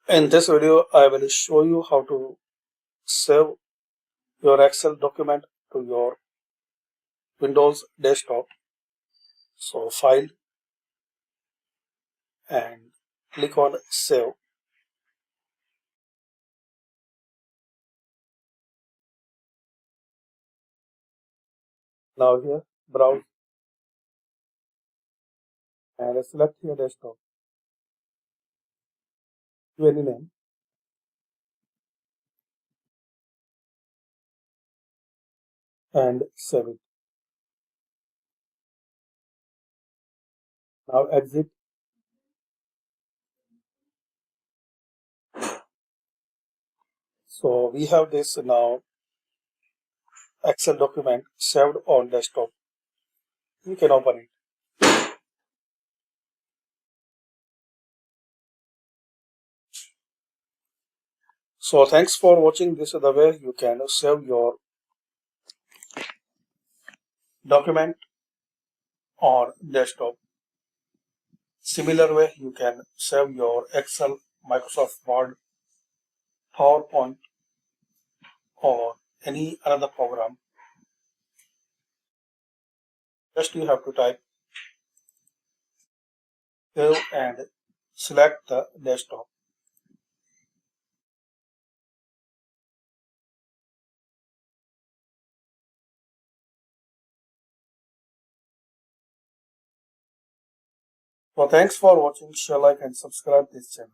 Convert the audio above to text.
In this video, I will show you how to save your Excel document to your Windows desktop. So File and click on Save. Now here, browse and select your desktop. Give any name and save it. Now exit. So we have this now Excel document saved on desktop. You can open it. So thanks for watching. This is the way you can save your document on desktop. Similar way you can save your Excel, Microsoft Word, PowerPoint or any another program. Just you have to type save and select the desktop. So thanks for watching. Share, like and subscribe this channel.